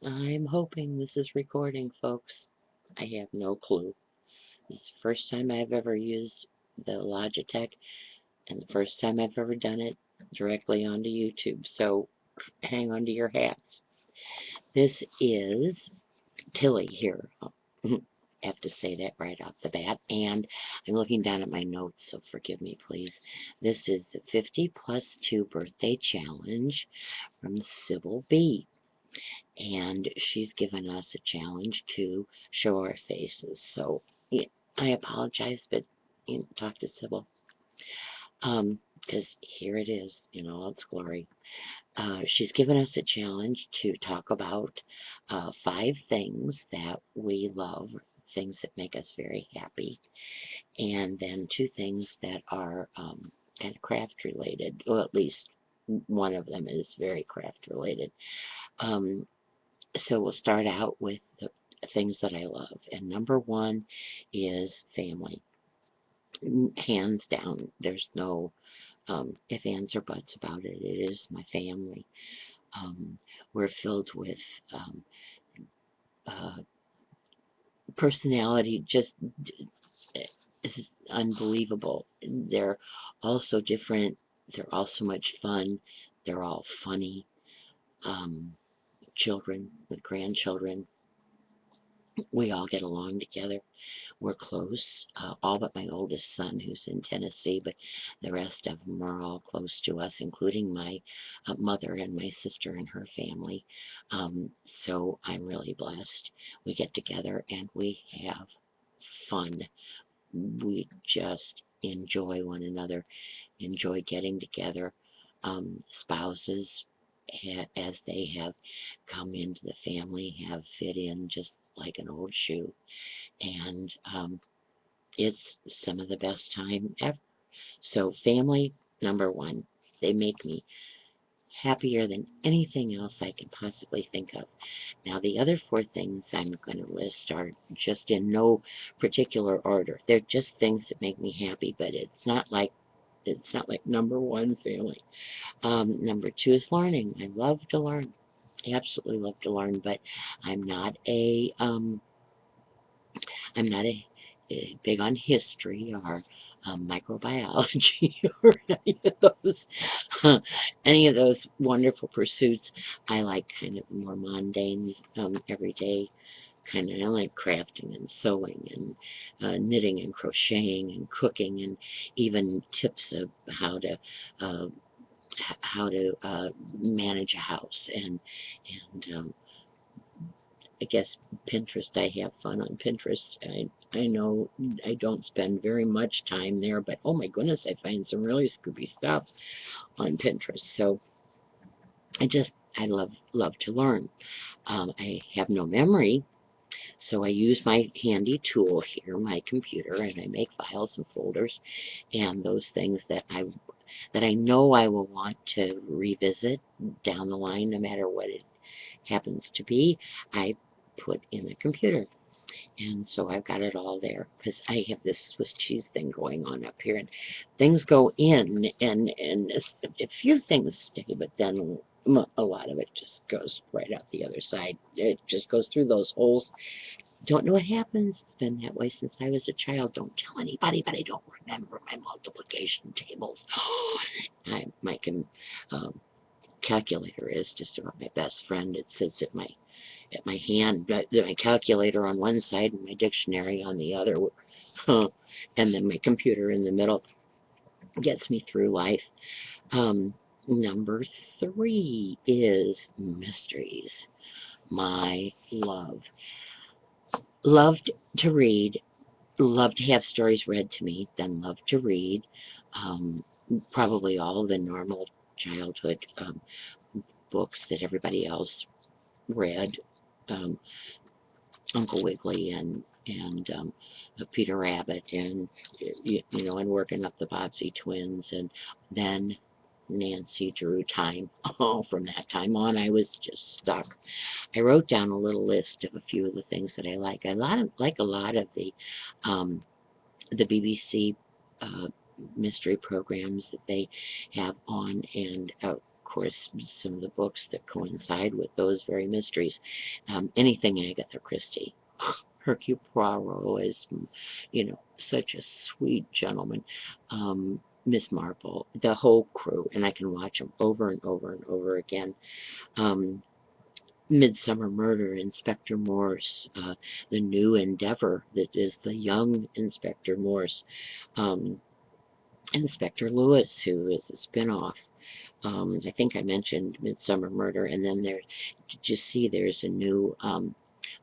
I'm hoping this is recording, folks. I have no clue. This is the first time I've ever used the Logitech and the first time I've ever done it directly onto YouTube. So hang on to your hats. This is Tilly here. I have to say that right off the bat. And I'm looking down at my notes, so forgive me, please. This is the 50 plus 2 birthday challenge from Sybil B. And she's given us a challenge to show our faces. So yeah, I apologize, but talk to Sybil. Because here it is in all its glory. She's given us a challenge to talk about 5 things that we love, things that make us very happy, and then 2 things that are kind of craft related. Well, at least one of them is very craft related. So we'll start out with the things that I love. And number 1 is family. Hands down, there's no if, ands, or buts about it. It is my family. We're filled with uh, personality, just is unbelievable. They're all so different. They're all so much fun. They're all funny. Children with grandchildren, we all get along together. We're close, all but my oldest son, who's in Tennessee, but the rest of them are all close to us, including my mother and my sister and her family. So I'm really blessed. We get together and we have fun. We just enjoy one another, enjoy getting together. Spouses, as they have come into the family, have fit in just like an old shoe. And it's some of the best time ever. So family, number 1. They make me happier than anything else I can possibly think of. Now, the other 4 things I'm going to list are just in no particular order. They're just things that make me happy, but it's not like number 1, family. Number 2 is learning. I love to learn. I absolutely love to learn, but I'm not big on history or microbiology or any of those wonderful pursuits. I like kind of more mundane, everyday kind of. I like crafting and sewing and knitting and crocheting and cooking and even tips of uh, how to manage a house and I guess Pinterest. I have fun on Pinterest. I know I don't spend very much time there, but oh my goodness, I find some really scoopy stuff on Pinterest. So I love to learn. I have no memory, so I use my handy tool here, my computer, and I make files and folders, and those things that I know I will want to revisit down the line, no matter what it happens to be, I put in the computer. And so I've got it all there because I have this Swiss cheese thing going on up here, and things go in, and a few things stay, but then a lot of it just goes right out the other side. It just goes through those holes. Don't know what happens. It's been that way since I was a child. Don't tell anybody, but I don't remember my multiplication tables. My calculator is just about my best friend. It sits at my hand, my calculator on one side and my dictionary on the other, and then my computer in the middle gets me through life. Number 3 is mysteries. My love. Loved to read, love to have stories read to me, then love to read. Um, Probably all of the normal childhood books that everybody else read. Um, Uncle Wiggily and Peter Rabbit and and working up the Bobbsey twins and then Nancy Drew time. Oh, from that time on, I was just stuck. I wrote down a little list of a few of the things that I like. Like a lot of the BBC mystery programs that they have on, and of course, some of the books that coincide with those very mysteries. Anything Agatha Christie. Hercule Poirot is, such a sweet gentleman. Miss Marple, the whole crew, and I can watch them over and over and over again. Midsummer Murder, Inspector Morse, the new endeavor that is the young Inspector Morse, Inspector Lewis, who is a spinoff. I think I mentioned Midsummer Murder, and then did you see there's a new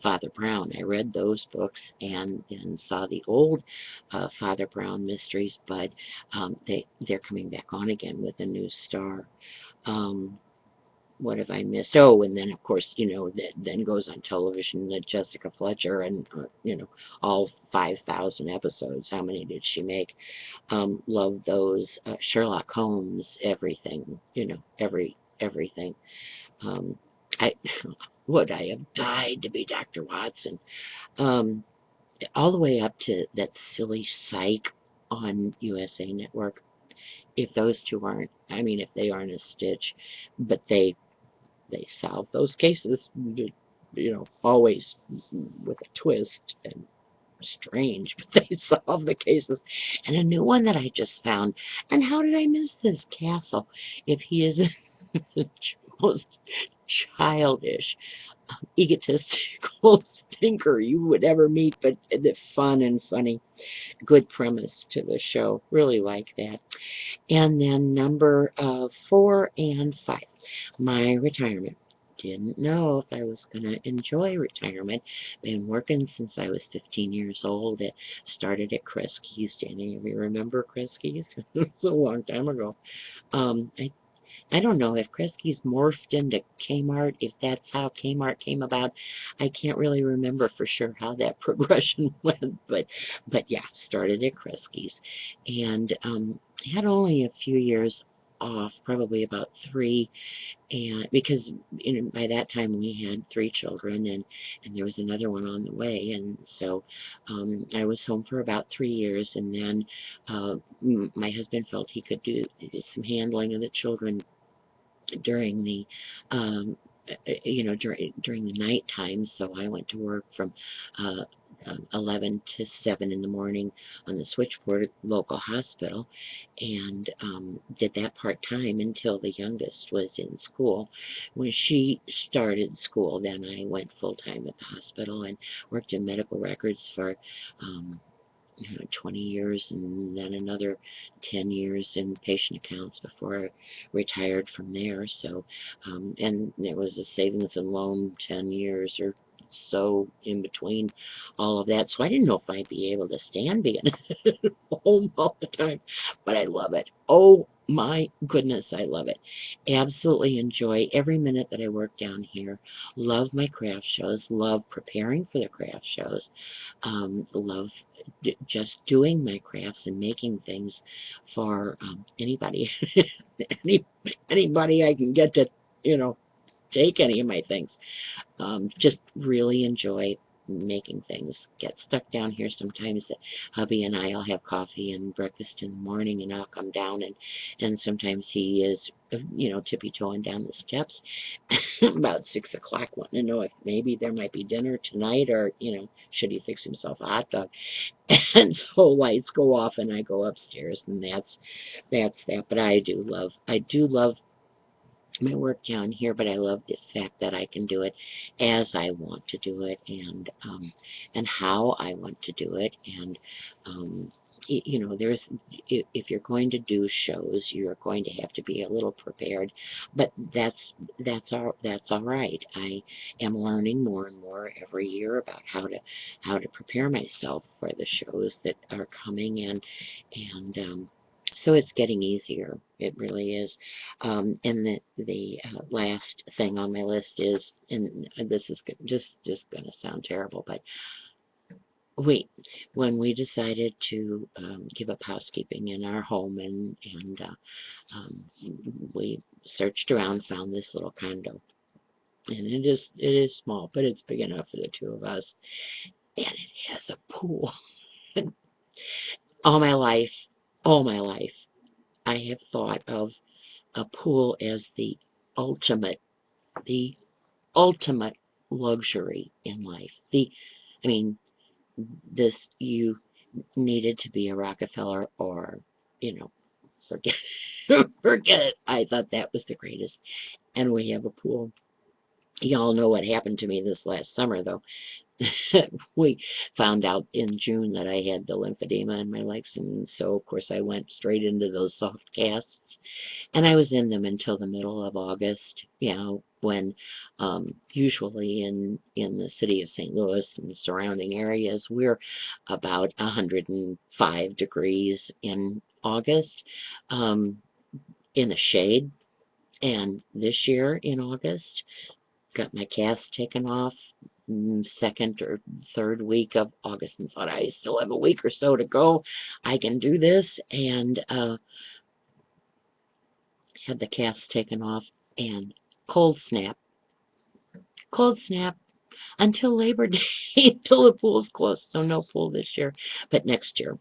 Father Brown? I read those books and saw the old Father Brown mysteries, but they're coming back on again with a new star. What have I missed? Oh, and then of course, that then goes on television, Jessica Fletcher, and all 5,000 episodes. How many did she make? Love those. Sherlock Holmes, everything. Everything. I would I have died to be Dr. Watson. All the way up to that silly Psych on USA Network. If those two aren't, if they aren't a stitch, but they solve those cases, always with a twist and strange, but they solve the cases. And a new one that I just found, and how did I miss this? Castle, if he is the most childish, egotistical thinker you would ever meet, but the fun and funny, good premise to the show. Really like that. And then number 4 and 5, my retirement. Didn't know if I was going to enjoy retirement. Been working since I was 15 years old. It started at Kresge's. Do any of you remember Kresge's? It's a long time ago. I don't know if Kresge's morphed into Kmart, if that's how Kmart came about. I can't really remember for sure how that progression went, but yeah, started at Kresge's. And had only a few years off, probably about 3, and because by that time we had 3 children, and there was another one on the way, and so I was home for about 3 years, and then my husband felt he could do some handling of the children during the during the night time. So I went to work from 11 to 7 in the morning on the switchboard at the local hospital, and did that part-time until the youngest was in school. When she started school, then I went full-time at the hospital and worked in medical records for 20 years, and then another 10 years in patient accounts before I retired from there. So, and there was a savings and loan 10 years or so in between all of that. So I didn't know if I'd be able to stand being home all the time, but I love it. Oh my goodness, I love it. Absolutely enjoy every minute that I work down here. Love my craft shows. Love preparing for the craft shows. Love just doing my crafts and making things for anybody. Anybody I can get to, take any of my things. Just really enjoy making things. Get stuck down here sometimes. Hubby and I'll have coffee and breakfast in the morning, and I'll come down, and sometimes he is tippy-toeing down the steps about 6 o'clock, wanting to know if maybe there might be dinner tonight, or should he fix himself a hot dog. And so lights go off and I go upstairs, and that's that. But I do love my work down here, but I love the fact that I can do it as I want to do it, and how I want to do it. And there's, if you're going to do shows, you're going to have to be a little prepared, but that's all right. I am learning more and more every year about how to prepare myself for the shows that are coming, and so it's getting easier. It really is. And the last thing on my list is, and this is just going to sound terrible, but when we decided to give up housekeeping in our home, and we searched around, found this little condo, and it is small, but it's big enough for the 2 of us, and it has a pool. all my life, I have thought of a pool as ultimate, the ultimate luxury in life. I mean, this, you needed to be a Rockefeller or, forget, forget it. I thought that was the greatest. And we have a pool. Y'all know what happened to me this last summer, though. We found out in June that I had the lymphedema in my legs, and so, of course, I went straight into those soft casts. And I was in them until the middle of August, when usually in the city of St. Louis and the surrounding areas, we're about 105 degrees in August in the shade. And this year in August, got my cast taken off second or third week of August and thought I still have a week or so to go. I can do this, and had the cast taken off, and cold snap until Labor Day, until the pool's closed. So no pool this year, but next year.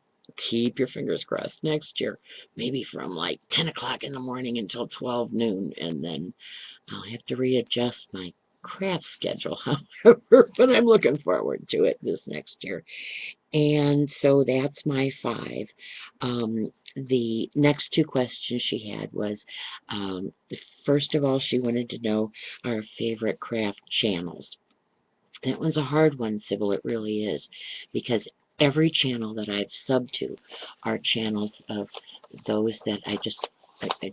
Keep your fingers crossed. Next year, maybe from like 10 o'clock in the morning until 12 noon, and then I'll have to readjust my craft schedule, however, but I'm looking forward to it this next year. And so that's my 5. The next 2 questions she had was, first of all, she wanted to know our favorite craft channels. That one's a hard one, Sybil, it really is, because every channel that I've subbed to are channels of those that I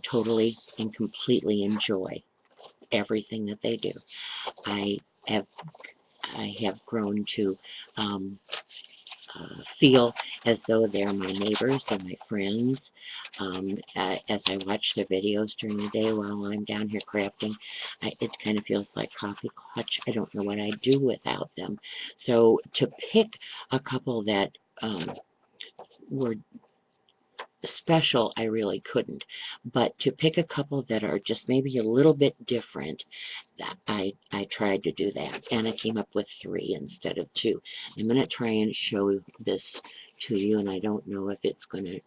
totally and completely enjoy everything that they do. I have grown to feel as though they're my neighbors and my friends. As I watch their videos during the day while I'm down here crafting, it kind of feels like coffee clutch. I don't know what I'd do without them. So to pick a couple that were special, I really couldn't. But to pick a couple that are just maybe a little bit different, I tried to do that. And I came up with 3 instead of 2. I'm going to try and show this to you, and I don't know if it's going to...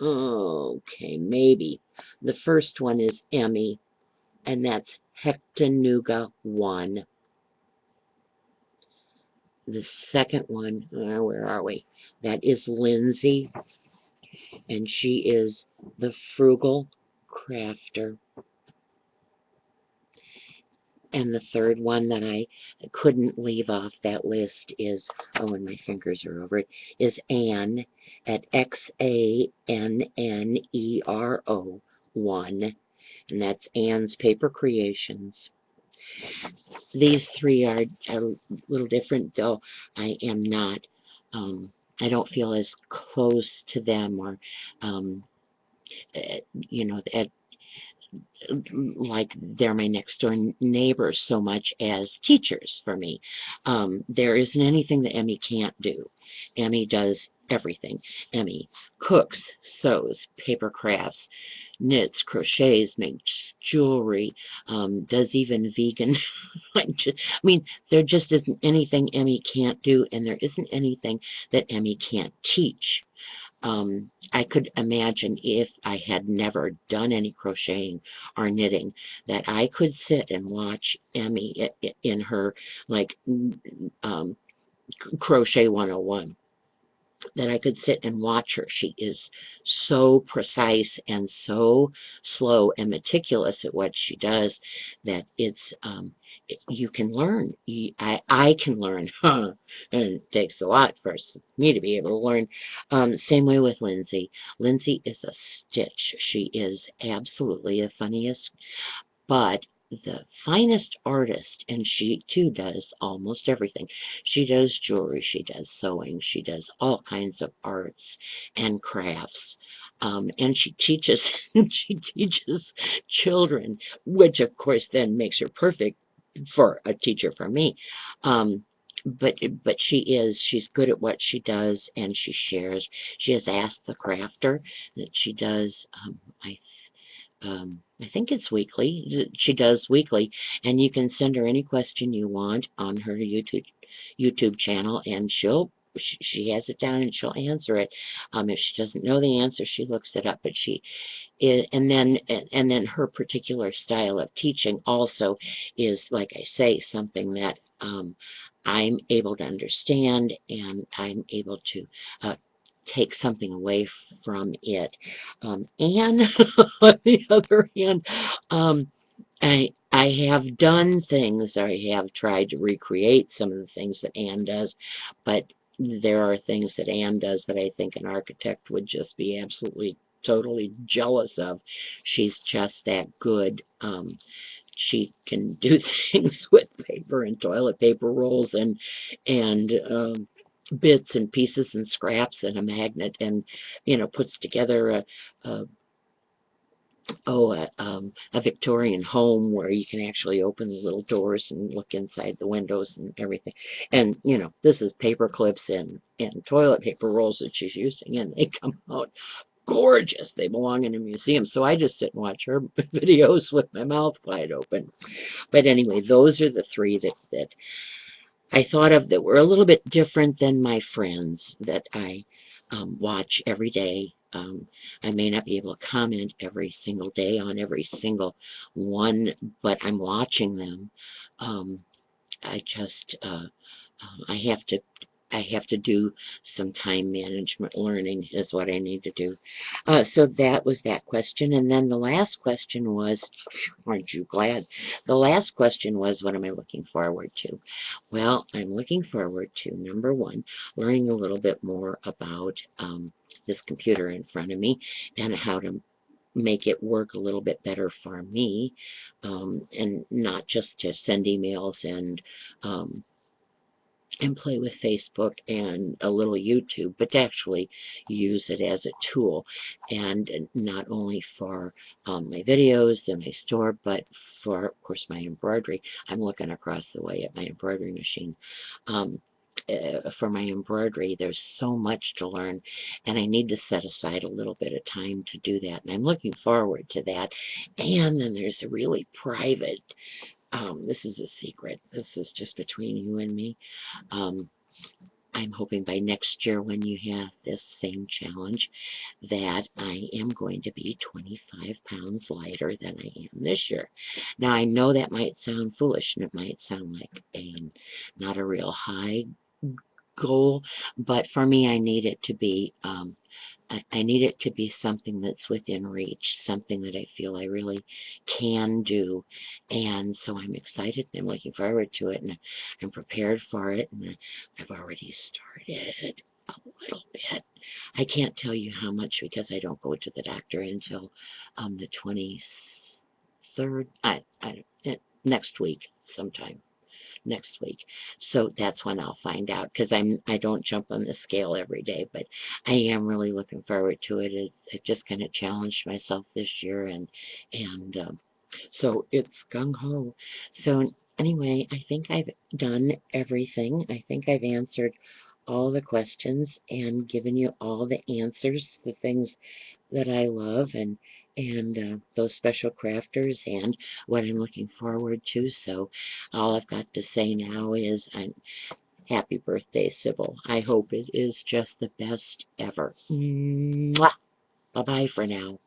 Okay, maybe. The first one is Emmy, and that's Hectanuga 1. The second one, where are we? That is Lindsay, and she is the Frugal Crafter. And the third one that I couldn't leave off that list is, oh, and my fingers are over it, is Anne at XANNERO 1. And that's Anne's Paper Creations. These 3 are a little different, though I am not, I don't feel as close to them, or, like they're my next door neighbors so much as teachers for me. There isn't anything that Emmy can't do. Emmy does everything. Emmy cooks, sews, paper crafts, knits, crochets, makes jewelry, does even vegan. I mean, there just isn't anything Emmy can't do, and there isn't anything that Emmy can't teach. I could imagine, if I had never done any crocheting or knitting, that I could sit and watch Emmy in her, like, Crochet 101. That I could sit and watch her. She is so precise and so slow and meticulous at what she does that it's, you can learn. I can learn, and it takes a lot for me to be able to learn. Same way with Lindsay. Lindsay is a stitch. She is absolutely the funniest, but the finest artist, and she too does almost everything. She does jewelry, she does sewing, she does all kinds of arts and crafts, and she teaches she teaches children, which of course then makes her perfect for a teacher for me. But she's good at what she does, and she shares. She has Asked the Crafter that she does, I think it's weekly. She does weekly, and you can send her any question you want on her YouTube channel, and she'll she has it down and she'll answer it. If she doesn't know the answer, she looks it up. But and then her particular style of teaching also is, like I say, something that I'm able to understand, and I'm able to take something away from it. And on the other hand, I have done things, or I have tried to recreate some of the things that Anne does, but there are things that Anne does that I think an architect would just be absolutely, totally jealous of. She's just that good. She can do things with paper and toilet paper rolls and bits and pieces and scraps and a magnet, and puts together a a Victorian home where you can actually open the little doors and look inside the windows and everything. And, this is paper clips and toilet paper rolls that she's using, and they come out gorgeous. They belong in a museum. So I just sit and watch her videos with my mouth wide open. But anyway, those are the three that I thought of that were a little bit different than my friends that I watch every day. I may not be able to comment every single day on every single one, but I'm watching them. I just I have to do some time management learning is what I need to do. So that was that question. And then the last question was, aren't you glad? The last question was, what am I looking forward to? Well, I'm looking forward to, number one, learning a little bit more about this computer in front of me and how to make it work a little bit better for me, and not just to send emails and play with Facebook and a little YouTube, but to actually use it as a tool, and not only for my videos and my store, but for, of course, my embroidery. I'm looking across the way at my embroidery machine. For my embroidery, there's so much to learn, and I need to set aside a little bit of time to do that, and I'm looking forward to that. And then there's a really private, this is a secret, this is just between you and me. I'm hoping by next year, when you have this same challenge, that I am going to be 25 pounds lighter than I am this year. Now, I know that might sound foolish, and it might sound like not a real high goal, but for me, I need it to be I need it to be something that's within reach, something that I feel I really can do. And so I'm excited, and I'm looking forward to it, and I'm prepared for it, and I've already started a little bit. I can't tell you how much, because I don't go to the doctor until the 23rd, next week sometime. Next week. So that's when I'll find out, because I don't jump on the scale every day, but I am really looking forward to it. I've just kind of challenged myself this year, and so it's gung-ho. So anyway, I think I've done everything. I think I've answered all the questions and given you all the answers, the things that I love, and those special crafters, and what I'm looking forward to. So all I've got to say now is happy birthday, Sybil. I hope it is just the best ever. Mwah! Bye-bye for now.